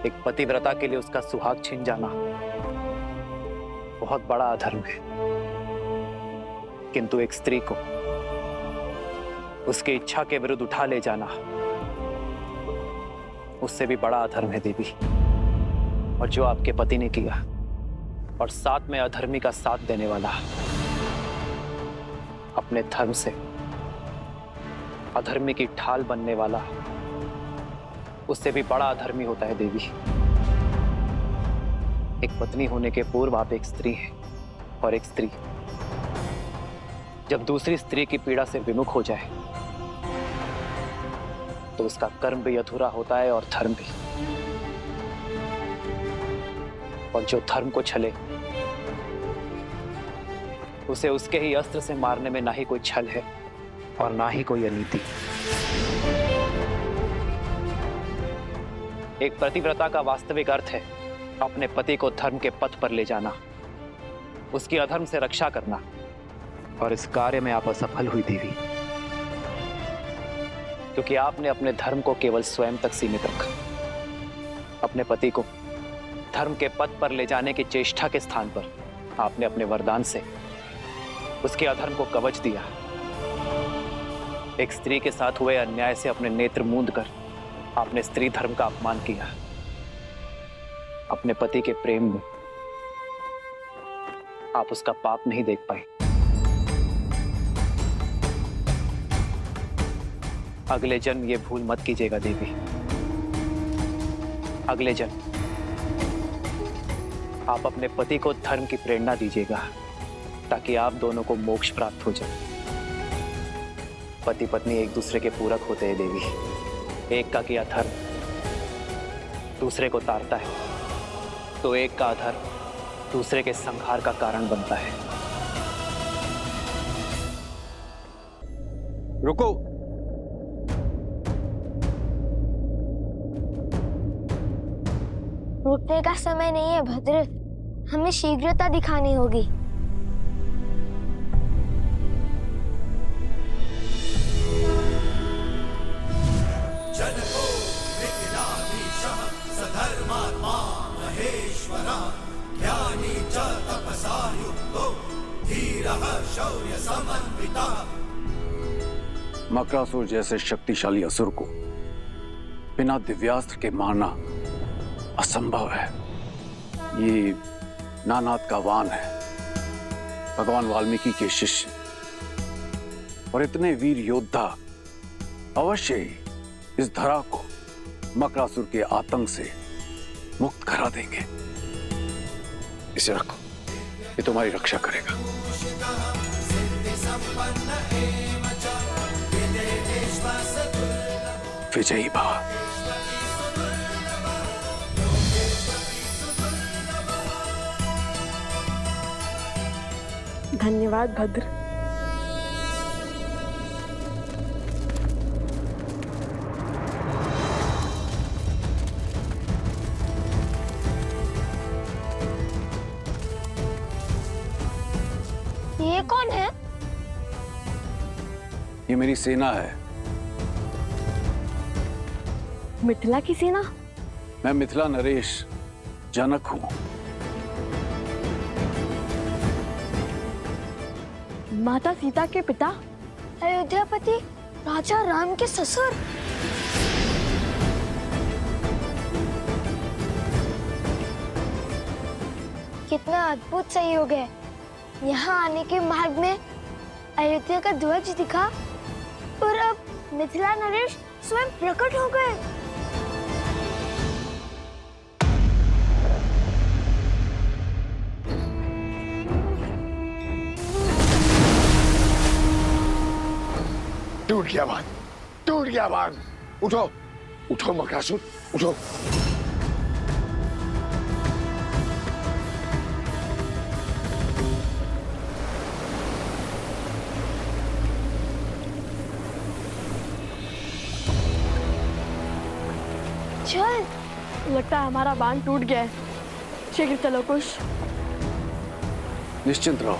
एक पतिव्रता के लिए उसका सुहाग छिन जाना बहुत बड़ा अधर्म है, किंतु एक स्त्री को उसकी इच्छा के विरुद्ध उठा ले जाना उससे भी बड़ा अधर्म है देवी। और जो आपके पति ने किया और साथ में अधर्मी का साथ देने वाला अपने धर्म से अधर्मी की ढाल बनने वाला उससे भी बड़ा अधर्मी होता है देवी। एक पत्नी होने के पूर्व आप एक स्त्री हैं, और एक स्त्री जब दूसरी स्त्री की पीड़ा से विमुख हो जाए तो उसका कर्म भी अधूरा होता है और धर्म भी। और जो धर्म को छले उसे उसके ही अस्त्र से मारने में ना ही कोई छल है और ना ही कोई अनीति। एक पतिव्रता का वास्तविक अर्थ है अपने पति को धर्म के पथ पर ले जाना, उसकी अधर्म से रक्षा करना, और इस कार्य में आप असफल हुई देवी, क्योंकि आपने अपने धर्म को केवल स्वयं तक सीमित रखा। अपने पति को धर्म के पथ पर ले जाने की चेष्टा के स्थान पर आपने अपने वरदान से उसके अधर्म को कवच दिया। एक स्त्री के साथ हुए अन्याय से अपने नेत्र मूंद कर आपने स्त्री धर्म का अपमान किया। अपने पति के प्रेम में आप उसका पाप नहीं देख पाए। अगले जन्म ये भूल मत कीजिएगा देवी। अगले जन्म आप अपने पति को धर्म की प्रेरणा दीजिएगा ताकि आप दोनों को मोक्ष प्राप्त हो जाए। पति पत्नी एक दूसरे के पूरक होते हैं देवी। एक का किया धर्म दूसरे को तारता है, तो एक का अधर्म दूसरे के संहार का कारण बनता है। रुको। रुकने का समय नहीं है भद्र, हमें शीघ्रता दिखानी होगी। मकरासुर जैसे शक्तिशाली असुर को बिना दिव्यास्त्र के मारना असंभव है। ये नानाद का वान है, भगवान वाल्मीकि के शिष्य, और इतने वीर योद्धा अवश्य ही इस धरा को मकरासुर के आतंक से मुक्त करा देंगे। इसे रखो, ये तुम्हारी रक्षा करेगा। विजयी भव। धन्यवाद भद्र। ये कौन है? ये मेरी सेना है। मिथिला की सेना? मैं मिथिला नरेश जनक हूं। माता सीता के पिता? अयोध्यापति राजा राम के ससुर। कितना अद्भुत संयोग है। यहाँ आने के मार्ग में अयोध्या का ध्वज दिखा और अब मिथिला नरेश स्वयं प्रकट हो गए। टूट गया बांध, टूट गया बांध। उठो, उठो मकरासुर, उठो। चल। लगता है हमारा बांध टूट गया है। शीघ्र चलो कुश। निश्चिंत रहो,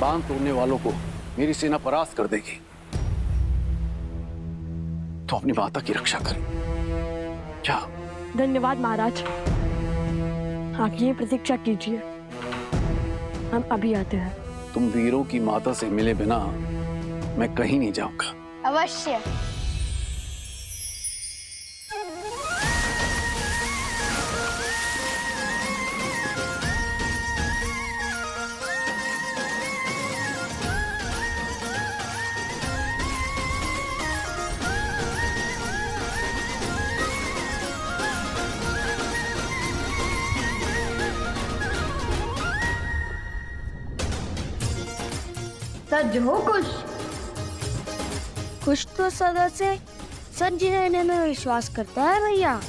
बांध तोड़ने वालों को मेरी सेना परास्त कर देगी। तो अपनी माता की रक्षा करें। क्या धन्यवाद महाराज। आप ये प्रतीक्षा कीजिए, हम अभी आते हैं। तुम वीरों की माता से मिले बिना मैं कहीं नहीं जाऊंगा। अवश्य। सच हो खुश? खुश तो सदा से सच रहने में विश्वास करता है भैया।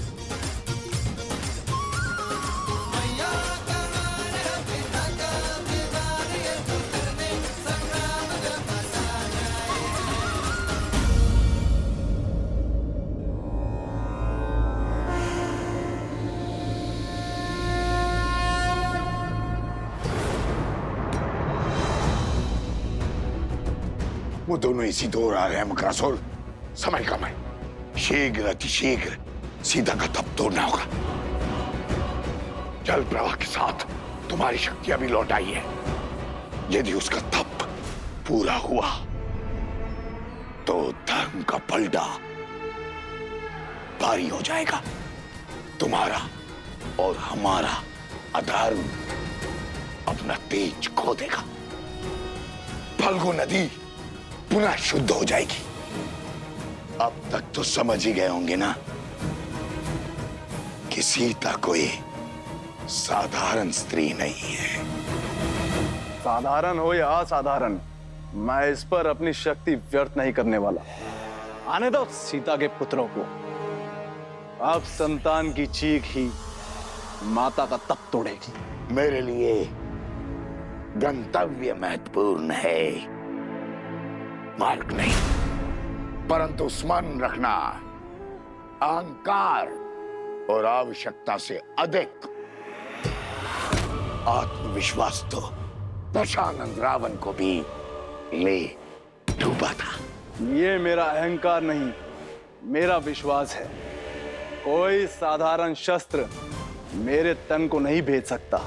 वो दोनों इसी दौर आ रहे हैं मकरासुर। समय कम है, शीघ्र अतिशीघ्र सीता का तप तोड़ना होगा। जल प्रवाह के साथ तुम्हारी शक्तियां भी लौट आई है। यदि उसका तप पूरा हुआ तो धर्म का पलड़ा भारी हो जाएगा। तुम्हारा और हमारा अधर्म अपना तेज खो देगा। फल्गु नदी पुनः शुद्ध हो जाएगी। अब तक तो समझ ही गए होंगे ना कि सीता कोई साधारण स्त्री नहीं है। साधारण हो या असाधारण, मैं इस पर अपनी शक्ति व्यर्थ नहीं करने वाला। आने दो सीता के पुत्रों को। अब संतान की चीख ही माता का तप तोड़ेगी। मेरे लिए गंतव्य महत्वपूर्ण है, मार्ग नहीं। परंतु स्मरण रखना, अहंकार और आवश्यकता से अधिक आत्मविश्वास तो दशानंद रावण को भी ले डूबा था। ये मेरा अहंकार नहीं, मेरा विश्वास है। कोई साधारण शस्त्र मेरे तन को नहीं भेद सकता।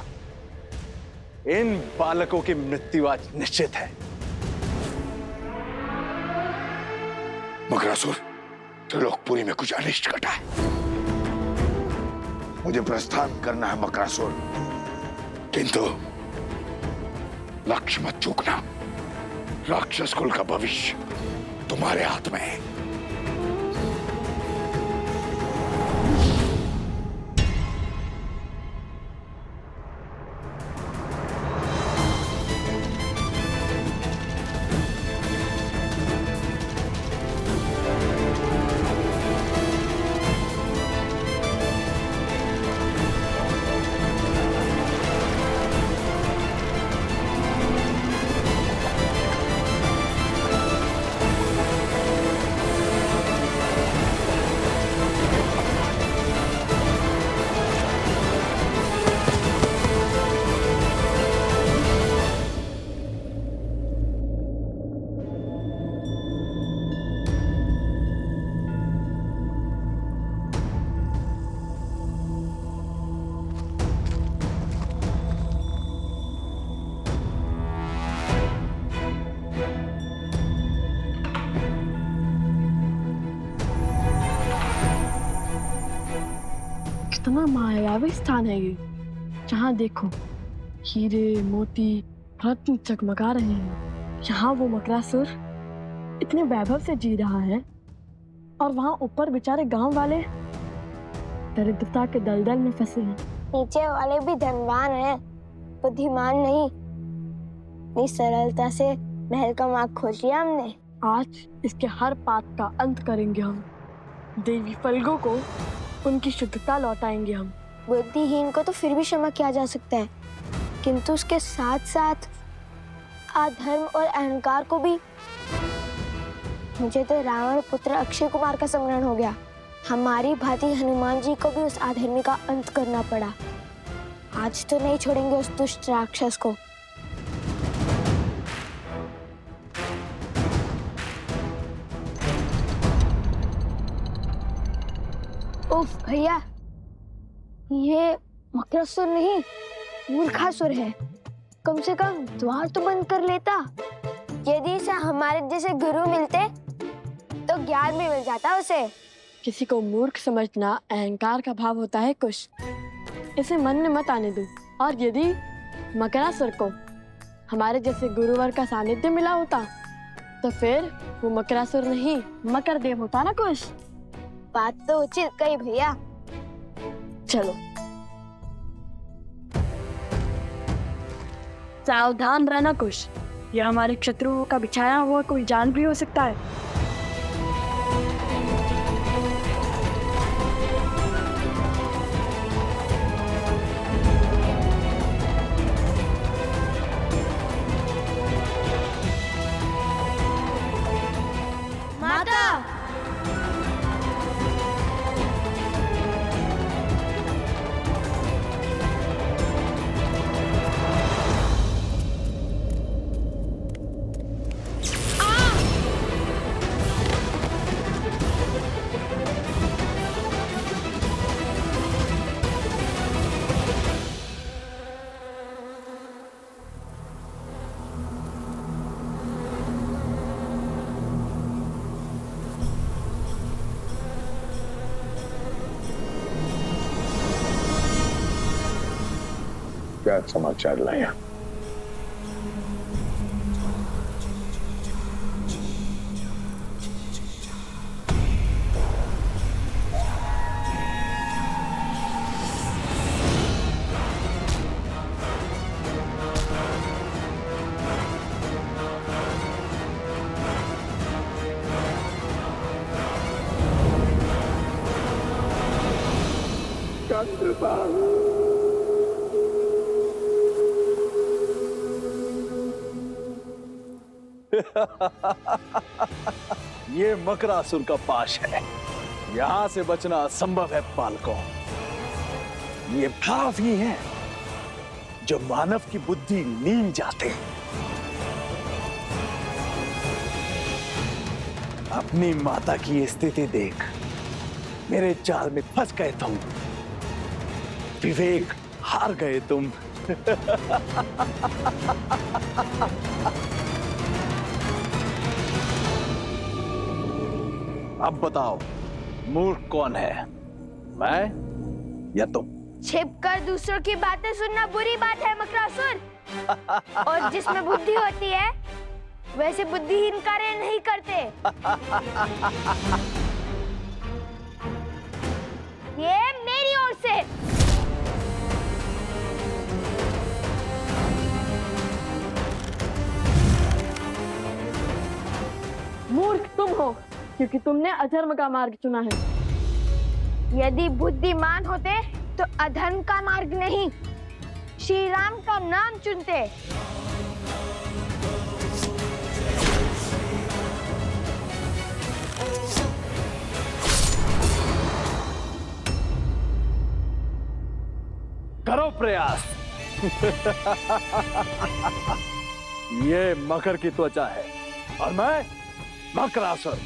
इन बालकों की मृत्यु आज निश्चित है। मकरासुर, त्रिलोकपुरी में कुछ अनिष्ट घटा है। मुझे प्रस्थान करना है मकरासुर, किंतु लक्ष्य मत चूकना। राक्षस कुल का भविष्य तुम्हारे हाथ में है। कितना मायावी स्थान है ये। जहाँ देखो हीरे मोती रत्न चकमका रहे हैं। यहाँ वो मकरासुर इतने वैभव से जी रहा है और वहाँ ऊपर बेचारे गांव वाले दरिद्रता के दलदल में फंसे हैं। नीचे वाले भी धनवान हैं, बुद्धिमान नहीं। इतनी सरलता से महल का मार्ग खोज लिया हमने। आज इसके हर पाप का अंत करेंगे हम। देवी फल्गु को उनकी शुद्धता लौटाएंगे हम। बुद्धिहीन को तो फिर भी क्षमा किया जा सकता है, किंतु उसके साथ साथ अधर्म और अहंकार को भी। मुझे तो रावण पुत्र अक्षय कुमार का स्मरण हो गया। हमारी भांति हनुमान जी को भी उस अधर्मी का अंत करना पड़ा। आज तो नहीं छोड़ेंगे उस दुष्ट राक्षस को। उफ भैया, ये मकरासुर नहीं, मूर्खासुर है। कम से कम द्वार तो बंद कर लेता। यदि इसे हमारे जैसे गुरु मिलते तो ज्ञान भी मिल जाता उसे। किसी को मूर्ख समझना अहंकार का भाव होता है कुश। इसे मन में मत आने दो। और यदि मकरासुर को हमारे जैसे गुरुवर का सानिध्य मिला होता तो फिर वो मकरासुर नहीं मकरदेव होता ना कुश। बात तो उचित कही भैया। चलो सावधान रहना कुश, यह हमारे शत्रुओं का बिछाया हुआ कोई जाल भी हो सकता है। माता, क्या समाचार लाया? ये मकरासुर का पाश है। यहां से बचना असंभव है बालकों। ये भाव ही है जो मानव की बुद्धि नील जाते। अपनी माता की स्थिति देख, मेरे जाल में फंस गए तुम। विवेक हार गए तुम। अब बताओ, मूर्ख कौन है, मैं या तुम? छिपकर दूसरों की बातें सुनना बुरी बात है मकरासुर। और जिसमें बुद्धि होती है वैसे बुद्धिहीन कार्य नहीं करते। ये मेरी ओर से। मूर्ख तुम हो क्योंकि तुमने अधर्म का मार्ग चुना है। यदि बुद्धिमान होते तो अधर्म का मार्ग नहीं, श्री राम का नाम चुनते। करो प्रयास। ये मकर की त्वचा है और मैं मकरासुर।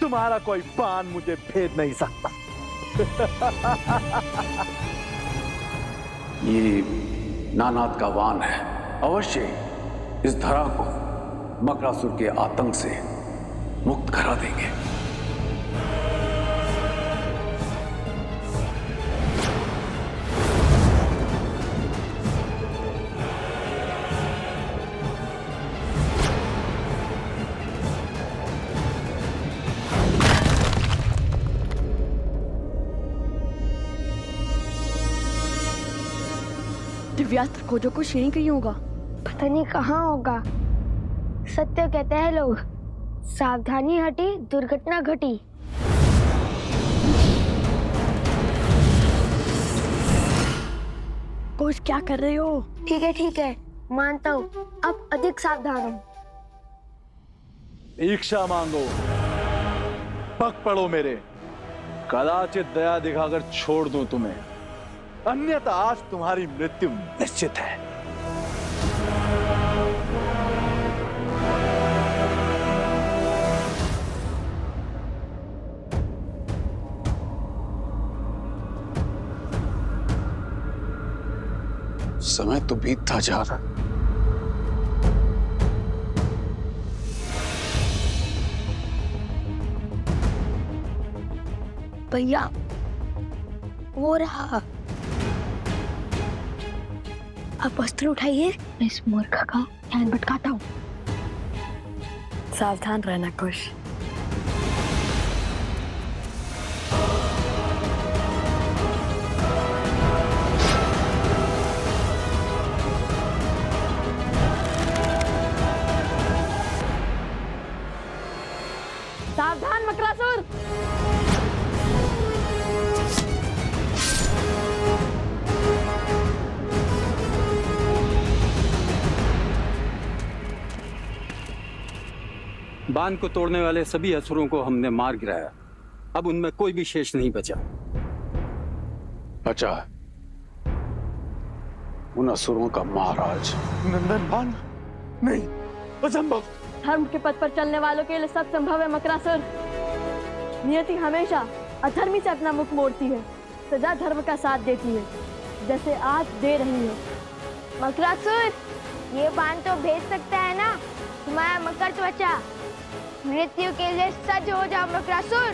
तुम्हारा कोई बाण मुझे भेद नहीं सकता। ये नानाद का वान है। अवश्य इस धरा को मकरासुर के आतंक से मुक्त करा देंगे। दिव्यास्त्र खोजो कुछ यहीं कहीं होगा। पता नहीं कहाँ होगा। सत्य कहते हैं लोग, सावधानी हटी दुर्घटना घटी। कुछ क्या कर रहे हो? ठीक है, मानता हूँ। अब अधिक सावधान हूँ। ईक्षा मांगो, पग पड़ो मेरे। कदाचित दया दिखाकर छोड़ दूं तुम्हें, अन्यथा आज तुम्हारी मृत्यु निश्चित है। समय तो बीतता जा रहा है। भैया वो रहा। आप अस्त्र उठाइए, मैं इस मूर्ख का ध्यान भटकाता हूँ। सावधान रहना कुश। सावधान मकरासुर। बांध को तोड़ने वाले सभी असुरों को हमने मार गिराया। अब उनमें कोई भी शेष नहीं बचा। बचा है उन असुरों का महाराज नंदन बान नहीं, असंभव। धर्म के पथ पर चलने वालों के लिए सब संभव है मकरासुर। नियति हमेशा अधर्मी से अपना मुख मोड़ती है, सदा धर्म का साथ देती है, जैसे आज दे रही है। मकरासुर, ये बाण तो भेज सकता है ना तुम्हारा मकर त्वचा। मृत्यु के लिए सज्ज हो जाओ मकरासुर।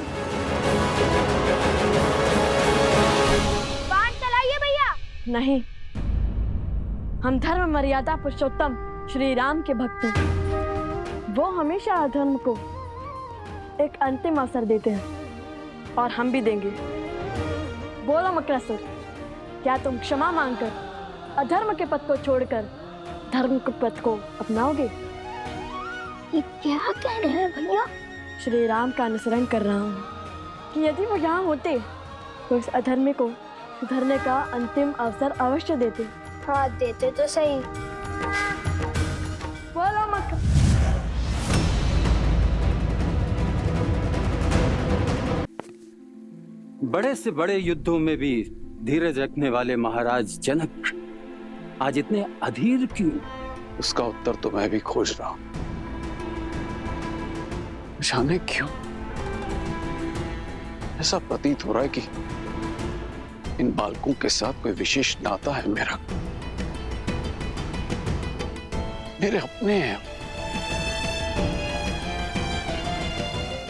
बाण चलाइए भैया। नहीं, हम धर्म मर्यादा पुरुषोत्तम श्री राम के भक्त हैं। वो हमेशा अधर्म को एक अंतिम अवसर देते हैं और हम भी देंगे। बोलो मकरासुर, क्या तुम क्षमा मांगकर अधर्म के पथ को छोड़कर धर्म के पथ को अपनाओगे? ये क्या कह रहे हैं भैया? श्री राम का अनुसरण कर रहा हूँ कि यदि वो यहाँ होते तो इस अधर्मी को सुधरने का अंतिम अवसर अवश्य देते। हाँ देते तो सही। बोलो मक। बड़े से बड़े युद्धों में भी धीरज रखने वाले महाराज जनक आज इतने अधीर क्यों? उसका उत्तर तो मैं भी खोज रहा हूं। जाने क्यों ऐसा प्रतीत हो रहा है कि इन बालकों के साथ कोई विशेष नाता है मेरा। मेरे अपने हैं,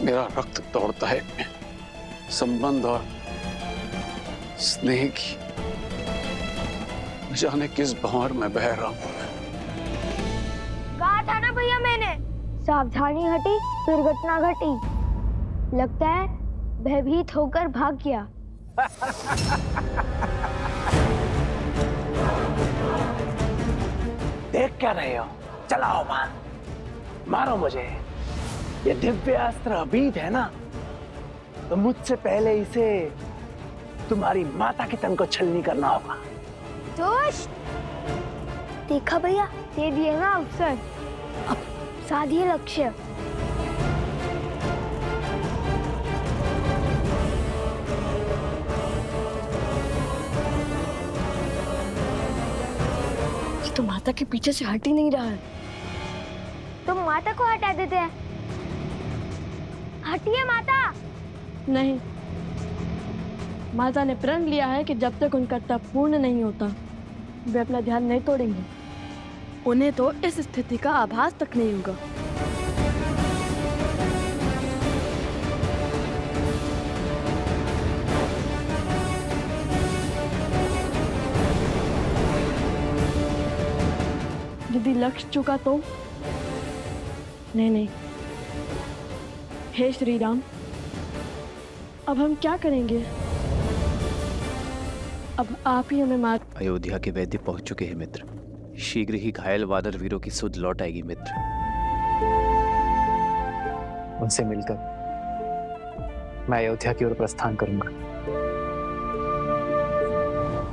मेरा रक्त दौड़ता है इनमें। संबंध और स्नेह की जाने किस भंवर में बह रहा हूं। कहा था ना भैया मैंने, सावधानी हटी दुर्घटना घटी। लगता है भयभीत होकर भाग गया। देख क्या रहे हो? चलाओ बाण, मारो मुझे। ये दिव्य अस्त्र अभीत है ना, तो मुझसे पहले इसे तुम्हारी माता के तन को छलनी करना होगा। दुष्ट! देखा भैया, दे दिए ना अवसर। अब साधिए लक्ष्य। ये तो माता के पीछे से हट ही नहीं रहा है। तुम माता को हटा देते हैं। हटिए माता। नहीं, माता ने प्रण लिया है कि जब तक उनका तप पूर्ण नहीं होता वे अपना ध्यान नहीं तोड़ेंगे। उन्हें तो इस स्थिति का आभास तक नहीं होगा। यदि लक्ष्य चुका तो? नहीं। हे श्री राम, अब हम क्या करेंगे? अब आप ही हमें मार। अयोध्या के वैद्य पहुंच चुके हैं मित्र। शीघ्र ही घायल वानर वीरों की सुध लौट आएगी मित्र। उनसे मिलकर मैं अयोध्या की ओर प्रस्थान करूंगा।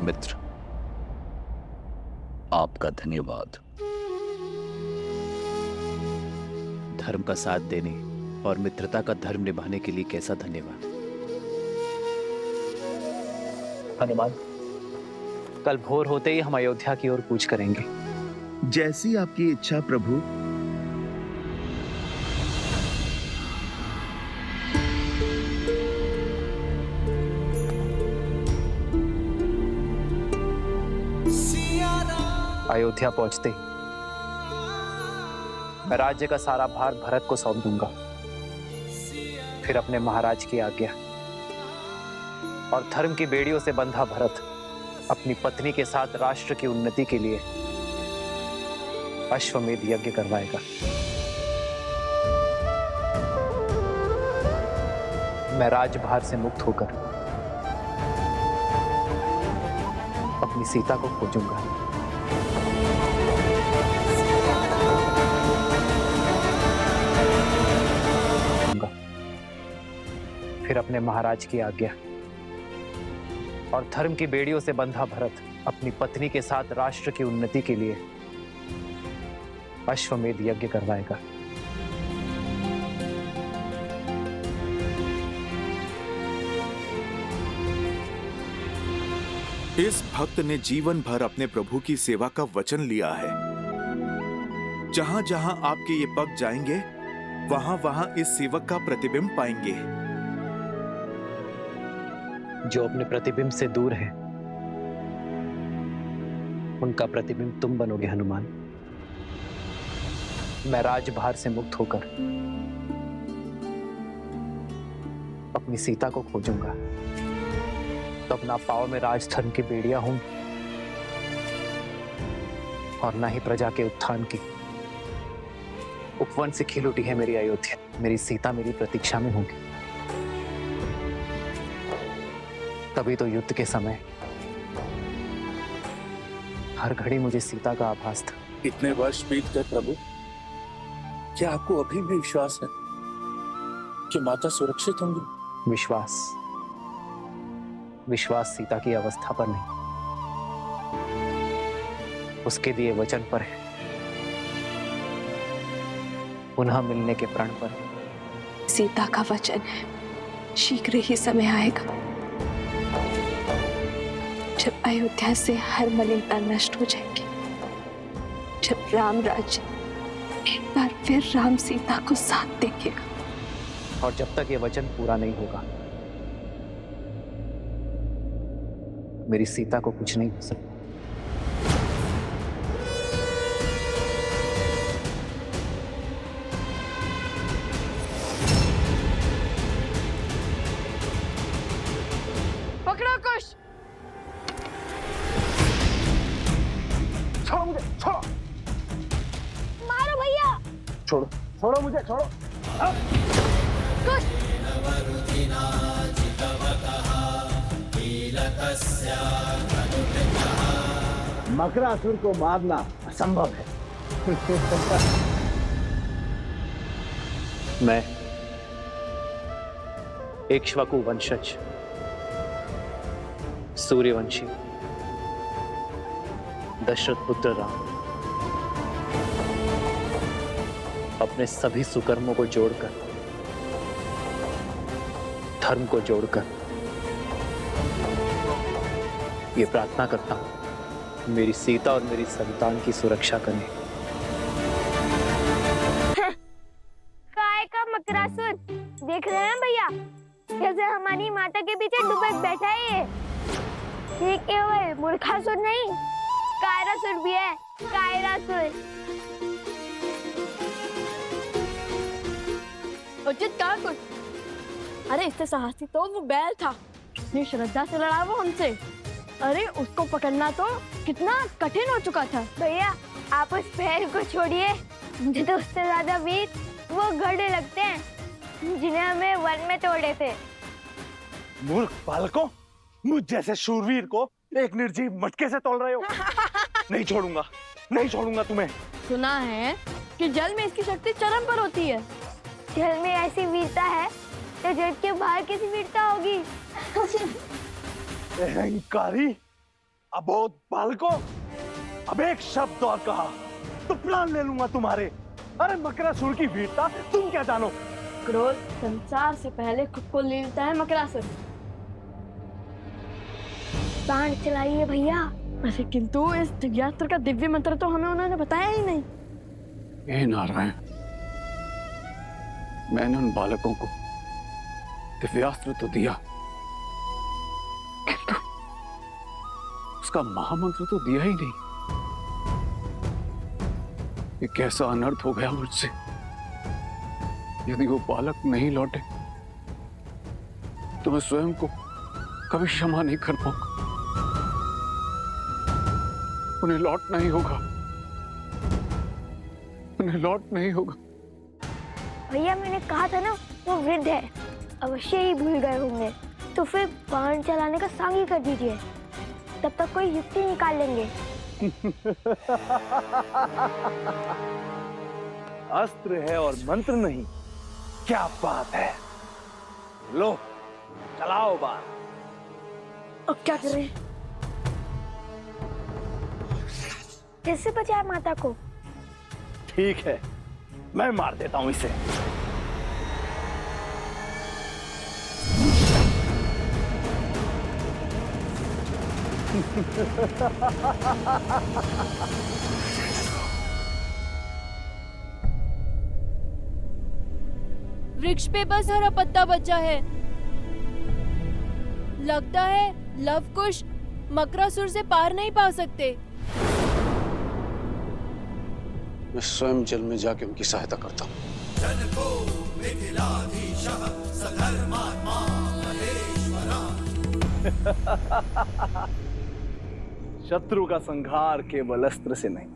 मित्र, आपका धन्यवाद। धर्म का साथ देने और मित्रता का धर्म निभाने के लिए कैसा धन्यवाद। हनुमान, कल भोर होते ही हम अयोध्या की ओर कूच करेंगे। जैसी आपकी इच्छा प्रभु। सिया राम। अयोध्या पहुंचते ही मैं राज्य का सारा भार भरत को सौंप दूंगा। फिर अपने महाराज की आज्ञा और धर्म की बेड़ियों से बंधा भरत अपनी पत्नी के साथ राष्ट्र की उन्नति के लिए अश्वमेध यज्ञ करवाएगा। मैं राजभार से मुक्त होकर अपनी सीता को खोजूंगा। फिर अपने महाराज की आज्ञा और धर्म की बेड़ियों से बंधा भरत अपनी पत्नी के साथ राष्ट्र की उन्नति के लिए अश्वमेध यज्ञ करवाएगा। इस भक्त ने जीवन भर अपने प्रभु की सेवा का वचन लिया है। जहां जहां आपके ये पग जाएंगे, वहां वहां इस सेवक का प्रतिबिंब पाएंगे। जो अपने प्रतिबिंब से दूर है, उनका प्रतिबिंब तुम बनोगे हनुमान। मैं राजभार से मुक्त होकर अपनी सीता को खोजूंगा, तब ना पाव में राजधर्म की बेड़ियां हों और ना ही प्रजा के उत्थान की। उपवन से खिल उठी है मेरी अयोध्या, मेरी सीता मेरी प्रतीक्षा में होगी। तभी तो युद्ध के समय हर घड़ी मुझे सीता का आभास था। इतने वर्ष बीत गए प्रभु, क्या आपको अभी भी विश्वास है कि माता सुरक्षित होंगी? विश्वास सीता की अवस्था पर नहीं, उसके दिए वचन पर है, पुनः मिलने के प्रण पर। सीता का वचन है, शीघ्र ही समय आएगा जब अयोध्या से हर मलिनता नष्ट हो जाएगी, जब राम राज्य एक बार फिर राम सीता को साथ देखेगा। और जब तक ये वचन पूरा नहीं होगा, मेरी सीता को कुछ नहीं हो सकता। पकड़ो कुश। छोड़ो मुझे, छोड़ो, मारो भैया। छोड़ो, छोड़ो मुझे, छोड़ो। कुश। मकरासुर को मारना असंभव है। मैं इक्ष्वाकु वंशज सूर्यवंशी दशरथ पुत्र राम अपने सभी सुकर्मों को जोड़कर, धर्म को जोड़कर ये प्रार्थना करता हूं, मेरी सीता और मेरी संतान की सुरक्षा करें। काय का मकरासुर देख रहे हैं भैया, कैसे हमारी माता के पीछे डूबे बैठा है ये केवल मूर्खासुर नहीं, कायरासुर भी है, कायरासुर। उचित कहा कुछ। अरे इससे साहसी तो वो बैल था, इतनी श्रद्धा से लड़ा वो हमसे। अरे उसको पकड़ना तो कितना कठिन हो चुका था। भैया आप उस बैल को छोड़िए, मुझे तो उससे ज्यादा वीर वो गधे लगते हैं जिन्हें हमें वन में तोड़े थे। मूर्ख बालकों, मुझ जैसे शूरवीर को एक निर्जीव मटके से तोड़ रहे हो। नहीं छोड़ूंगा, नहीं छोड़ूंगा तुम्हें। सुना है कि जल में इसकी शक्ति चरम पर होती है। जल में ऐसी वीरता है तो जल के बाहर कैसी वीरता होगी। अहंकारी अबोध बालकों, अब एक शब्द और कहा तो प्राण ले लूंगा तुम्हारे। अरे मकरासुर की वीरता तुम क्या जानो। क्रोध संसार से पहले खुद को ले लेता है मकरासुर। बाण चलाइए भैया। अरे किंतु इस दिव्यास्त्र का दिव्य मंत्र तो हमें उन्होंने बताया ही नहीं। हे नारायण, मैंने उन बालकों को दिव्यास्त्र तो दिया, किंतु उसका महामंत्र तो दिया ही नहीं। ये कैसा अनर्थ हो गया मुझसे। यदि वो बालक नहीं लौटे तो मैं स्वयं को कभी क्षमा नहीं कर पाऊंगा। उन्हें लौटना ही होगा, उन्हें लौटना ही होगा। भैया मैंने कहा था ना, वो वृद्ध है, अवश्य ही भूल गए होंगे। तो फिर बाण चलाने का सांग ही कर दीजिए, तब तक कोई युक्ति निकाल लेंगे। अस्त्र है और मंत्र नहीं, क्या बात है। लो चलाओ बाण। अब क्या करें? कैसे बचाए माता को? ठीक है, मैं मार देता हूं इसे। वृक्ष पे बस हरा पत्ता बचा है। लगता है लवकुश मकरासुर से पार नहीं पा सकते। मैं स्वयं जल में जाके उनकी सहायता करता हूँ। शत्रु का संहार केवल अस्त्र से नहीं,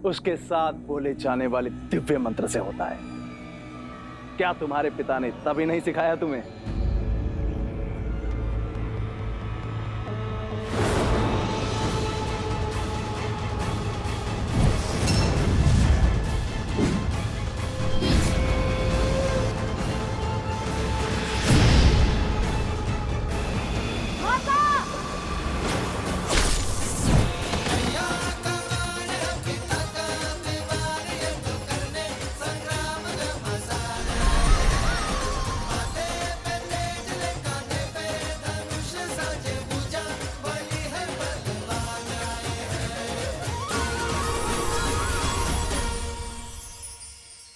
उसके साथ बोले जाने वाले दिव्य मंत्र से होता है। क्या तुम्हारे पिता ने तभी नहीं सिखाया तुम्हें?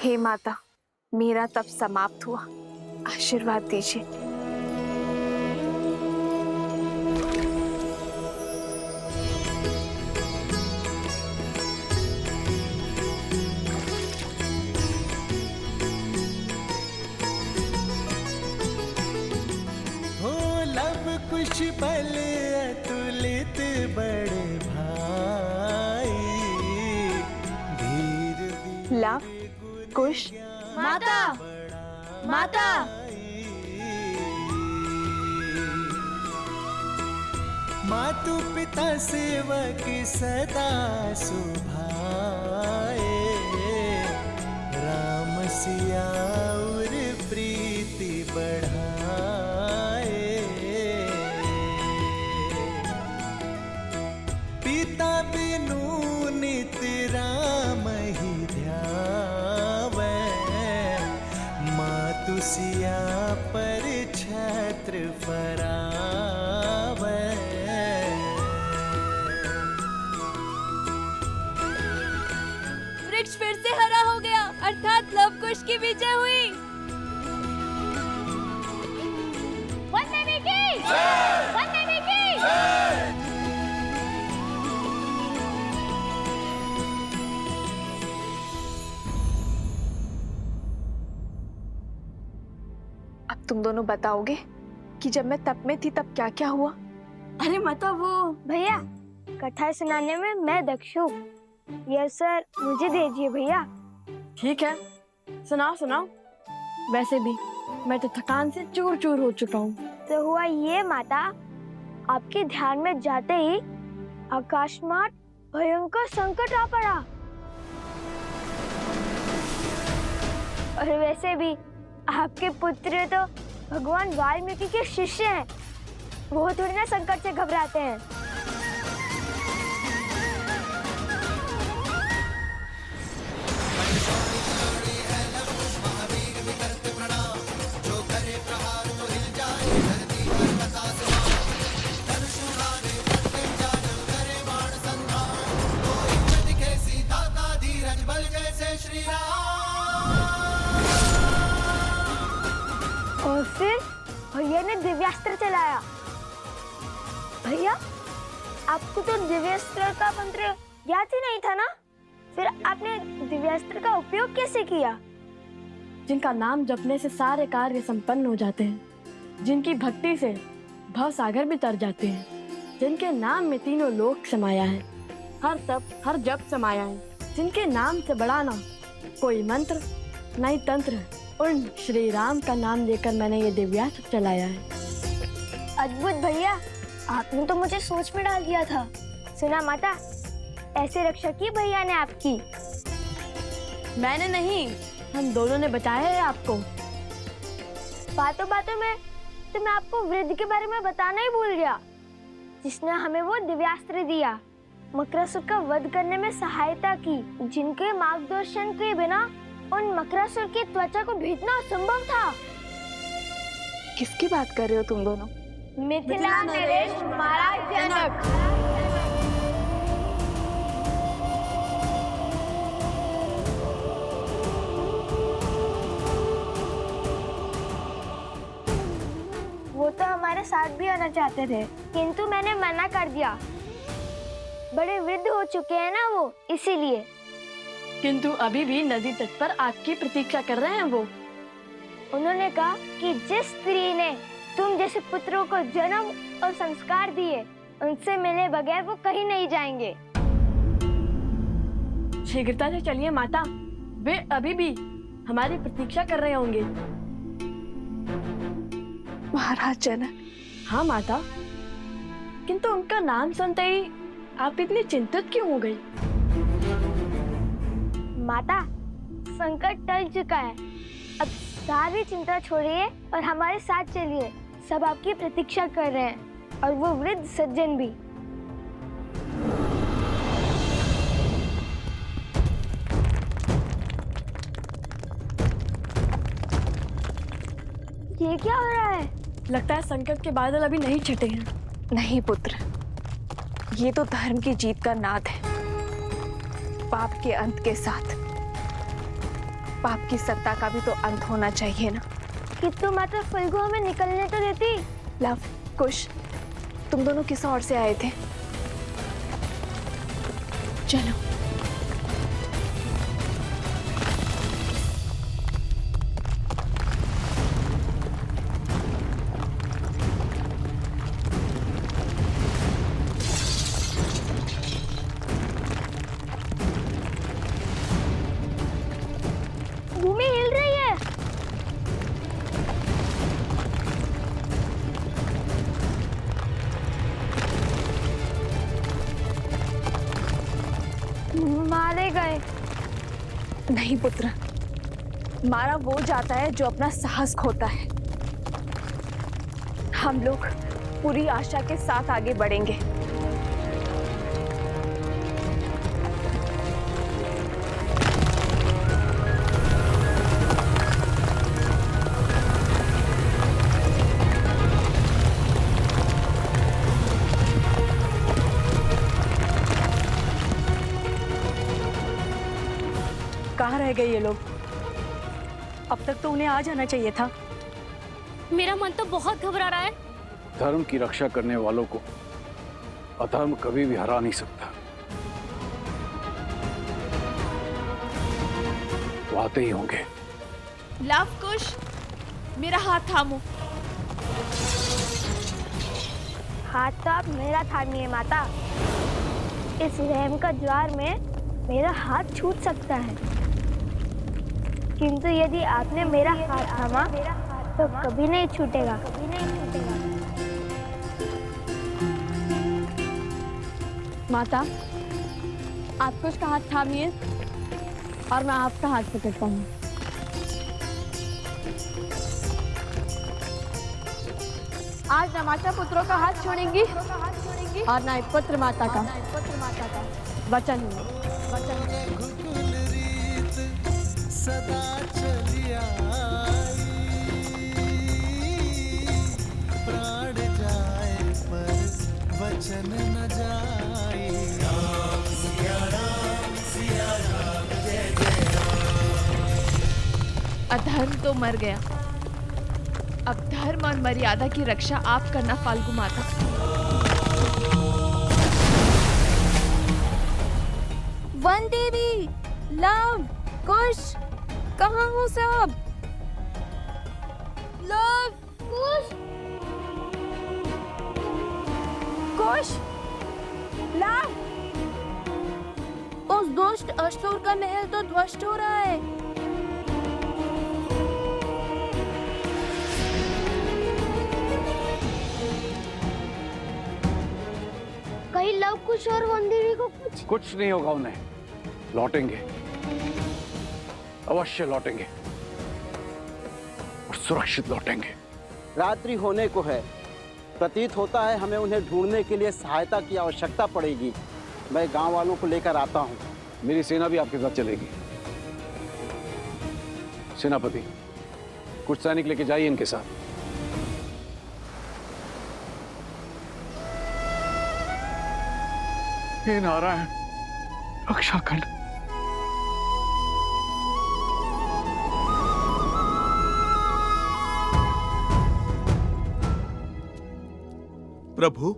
हे माता, मेरा तप समाप्त हुआ, आशीर्वाद दीजिए। हो लब कुछ बल अतुलित बड़े भाई, धीर लव कुश माता, माता। मातु पिता सेवक सदा सुभाए, राम सिया और प्रीति बढ़ाए। पिता बिनु नित राम ही ध्यावे, मातु सिया पर छत्र फरावे। वृक्ष फिर से हरा हो गया, अर्थात लवकुश की विजय हुई। वंदे की जय, वंदे की जय। अब तुम दोनों बताओगे कि जब मैं तप में थी तब क्या क्या हुआ? अरे माता, वो भैया कथा सुनाने में मैं दक्ष हूँ। ये सर मुझे दीजिए भैया। ठीक है, सुनाओ सुनाओ। वैसे भी मैं तो थकान से चूर चूर हो चुका हूँ। तो हुआ ये माता, आपके ध्यान में जाते ही आकाशमार्ग भयंकर संकट आ पड़ा। और वैसे भी आपके पुत्र तो भगवान वाल्मीकि के शिष्य हैं, वो थोड़ी ना संकट से घबराते हैं। और फिर भैया ने दिव्यास्त्र चलाया। भैया, आपको तो दिव्यास्त्र का मंत्र याद ही नहीं था ना? फिर आपने दिव्यास्त्र का उपयोग कैसे किया? जिनका नाम जपने से सारे कार्य संपन्न हो जाते हैं, जिनकी भक्ति से भव सागर भी तर जाते हैं, जिनके नाम में तीनों लोक समाया है, हर तप हर जप समाया है, जिनके नाम से बड़ा ना कोई मंत्र न ही तंत्र है, उन श्री राम का नाम लेकर मैंने ये दिव्यास्त्र चलाया है। अद्भुत भैया, आपने तो मुझे सोच में डाल दिया था। सुना माता, ऐसे रक्षा की भैया ने आपकी। मैंने नहीं, हम दोनों ने बचाया है आपको। बातों बातों में तो मैं आपको वृद्ध के बारे में बताना ही भूल गया, जिसने हमें वो दिव्यास्त्र दिया, मकरासुर का वध करने में सहायता की, जिनके मार्गदर्शन के बिना उन मकरासुर की त्वचा को भेदना असंभव था। किसकी बात कर रहे हो तुम दोनों? मिथिला नरेश महाराज जनक। वो तो हमारे साथ भी आना चाहते थे, किंतु मैंने मना कर दिया। बड़े वृद्ध हो चुके हैं ना वो, इसीलिए। किंतु अभी भी नदी तट पर आपकी प्रतीक्षा कर रहे हैं वो। उन्होंने कहा कि जिस स्त्री ने तुम जैसे पुत्रों को जन्म और संस्कार दिए, उनसे मिले बगैर वो कहीं नहीं जाएंगे। शीघ्रता से चलिए माता, वे अभी भी हमारी प्रतीक्षा कर रहे होंगे। महाराज जनक। हाँ माता, किंतु उनका नाम सुनते ही आप इतनी चिंतित क्यों हो गई? माता, संकट टल चुका है, अब सारी चिंता छोड़िए और हमारे साथ चलिए। सब आपकी प्रतीक्षा कर रहे हैं, और वो वृद्ध सज्जन भी। ये क्या हो रहा है? लगता है संकट के बादल अभी नहीं छटे हैं। नहीं पुत्र, ये तो धर्म की जीत का नाद है। पाप के अंत के साथ पाप की सत्ता का भी तो अंत होना चाहिए ना। किंतु माता फल्गु हमें निकलने तो देती। लव, कुश, तुम दोनों किस ओर से आए थे? चलो। भूमि हिल रही है। मारे गए। नहीं पुत्र, मारा वो जाता है जो अपना साहस खोता है। हम लोग पूरी आशा के साथ आगे बढ़ेंगे। कहाँ रह गए ये लोग? अब तक तो उन्हें आ जाना चाहिए था। मेरा मन तो बहुत घबरा रहा है। धर्म की रक्षा करने वालों को अधर्म कभी भी हरा नहीं सकता। वो आते ही होंगे। लव कुश, मेरा हाथ थामो। हाथ तो आप मेरा थामिए माता। इस रहम का ज्वार में मेरा हाथ छूट सकता है, किंतु यदि आपने मेरा हाथ थामा तो कभी नहीं छूटेगा। माता, आप कुछ का हाथ थामिए और मैं आपका हाथ पकड़ता हूँ। आज न माता पुत्रों का हाथ छोड़ेंगी और न पुत्र माता का। वचन है। रघुकुल रीत सदा चली आई, प्राण जाए पर वचन न जाए। राम सिया राम जय जय राम। अधर्म तो मर गया, अब धर्म और मर्यादा की रक्षा आप करना फाल्गु माता। वन देवी, कुश, कहाँ हो सब? लोग, कुश, ला, उस दुष्ट असुर का महल तो ध्वस्त हो रहा है। कहीं लव कुश और वंदेवी को कुछ नहीं होगा उन्हें, लौटेंगे, अवश्य लौटेंगे और सुरक्षित लौटेंगे। रात्रि होने को है, प्रतीत होता है हमें उन्हें ढूंढने के लिए सहायता की आवश्यकता पड़ेगी। मैं गांव वालों को लेकर आता हूँ। मेरी सेना भी आपके साथ चलेगी। सेनापति, कुछ सैनिक लेके जाइए इनके साथ। हे नारायण, रक्षा कर। प्रभु,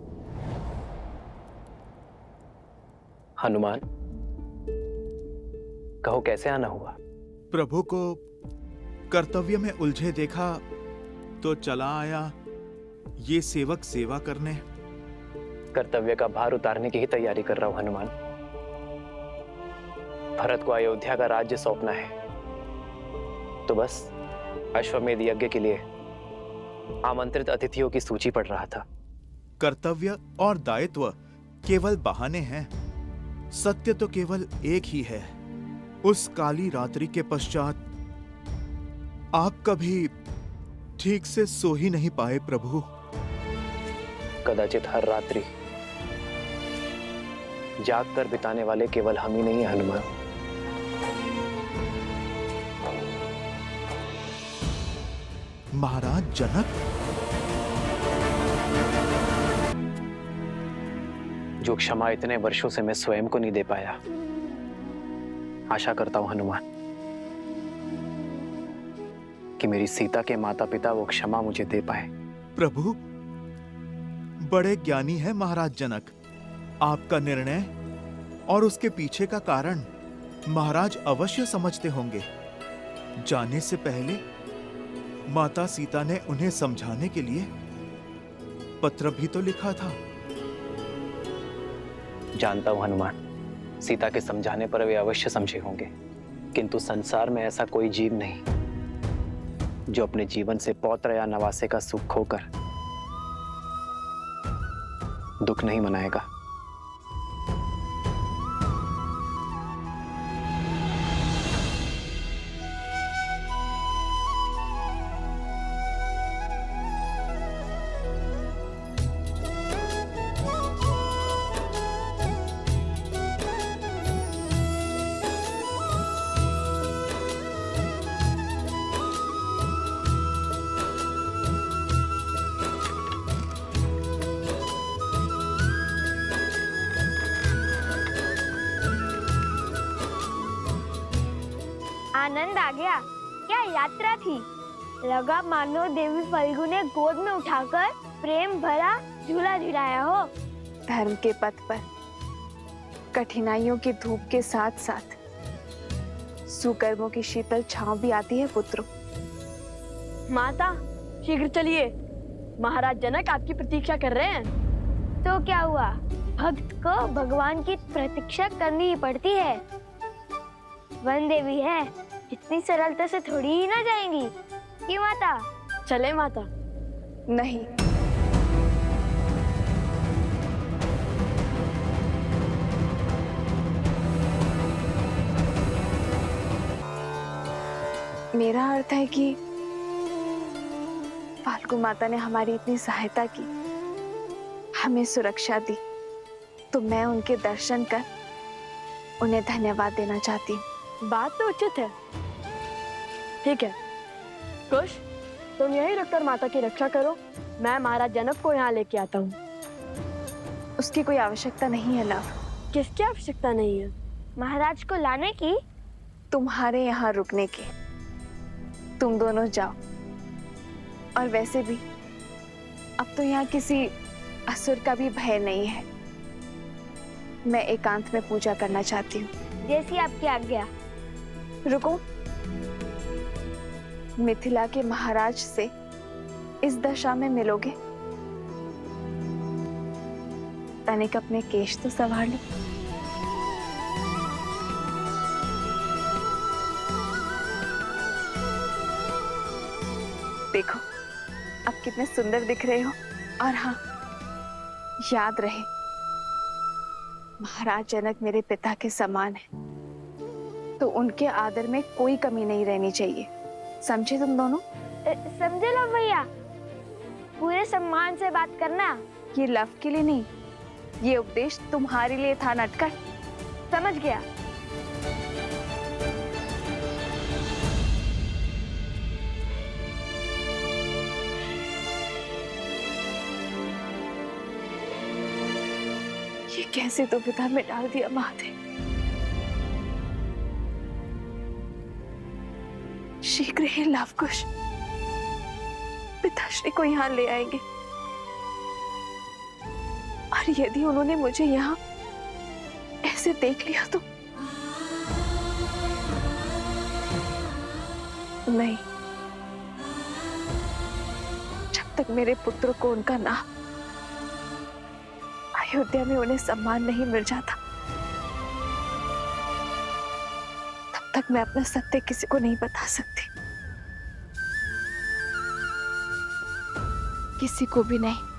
हनुमान, कहो कैसे आना हुआ? प्रभु को कर्तव्य में उलझे देखा तो चला आया ये सेवक सेवा करने। कर्तव्य का भार उतारने की ही तैयारी कर रहा हूं हनुमान। भरत को अयोध्या का राज्य सौंपना है, तो बस अश्वमेध यज्ञ के लिए आमंत्रित अतिथियों की सूची पढ़ रहा था। कर्तव्य और दायित्व केवल बहाने हैं, सत्य तो केवल एक ही है। उस काली रात्रि के पश्चात आप कभी ठीक से सो ही नहीं पाए प्रभु। कदाचित हर रात्रि जाग कर बिताने वाले केवल हम ही नहीं है हनुमान। महाराज जनक, जो क्षमा इतने वर्षों से मैं स्वयं को नहीं दे पाया, आशा करता हूं हनुमान कि मेरी सीता के माता पिता वो क्षमा मुझे दे पाए। प्रभु, बड़े ज्ञानी है महाराज जनक। आपका निर्णय और उसके पीछे का कारण महाराज अवश्य समझते होंगे। जाने से पहले माता सीता ने उन्हें समझाने के लिए पत्र भी तो लिखा था। जानता हूं हनुमान, सीता के समझाने पर वे अवश्य समझे होंगे, किंतु संसार में ऐसा कोई जीव नहीं जो अपने जीवन से पौत्र या नवासे का सुख खोकर दुख नहीं मनाएगा। आनंद आ गया। क्या यात्रा थी। लगा मानो देवी फल्गु ने गोद में उठाकर प्रेम भरा झूला झुलाया हो। धर्म के पथ पर कठिनाइयों की धूप के साथ साथ सुकर्मों की शीतल छांव भी आती है पुत्रों। माता, शीघ्र चलिए, महाराज जनक आपकी प्रतीक्षा कर रहे हैं। तो क्या हुआ, भक्त को भगवान की प्रतीक्षा करनी ही पड़ती है। वन देवी है, इतनी सरलता से थोड़ी ही ना जाएंगी कि माता। चले माता। नहीं, मेरा अर्थ है कि फाल्गु माता ने हमारी इतनी सहायता की, हमें सुरक्षा दी, तो मैं उनके दर्शन कर उन्हें धन्यवाद देना चाहती हूँ। बात तो उचित है। ठीक है कुश, तुम यहीं रुककर माता की रक्षा करो, मैं महाराज जनक को यहाँ लेके आता हूँ। उसकी कोई आवश्यकता नहीं है लव। किसकी आवश्यकता नहीं है? महाराज को लाने की? तुम्हारे यहाँ रुकने की। तुम दोनों जाओ। और वैसे भी अब तो यहाँ किसी असुर का भी भय नहीं है। मैं एकांत में पूजा करना चाहती हूँ। जैसी आपकी आज्ञा। रुको, मिथिला के महाराज से इस दशा में मिलोगे? तनिक अपने केश तो संभाल लो। देखो अब कितने सुंदर दिख रहे हो। और हाँ, याद रहे, महाराज जनक मेरे पिता के समान है, तो उनके आदर में कोई कमी नहीं रहनी चाहिए। समझे तुम दोनों? समझे लो भैया, पूरे सम्मान से बात करना। ये लव के लिए नहीं, ये उपदेश तुम्हारे लिए था नटखट। समझ गया। ये कैसे दुविधा में डाल दिया महादेव। शीघ्र ही लवकुश पिताश्री को यहाँ ले आएंगे, और यदि उन्होंने मुझे यहाँ ऐसे देख लिया तो नहीं, जब तक मेरे पुत्र को उनका नाम अयोध्या में उन्हें सम्मान नहीं मिल जाता, तब तक मैं अपना सत्य किसी को नहीं बता सकती, किसी को भी नहीं।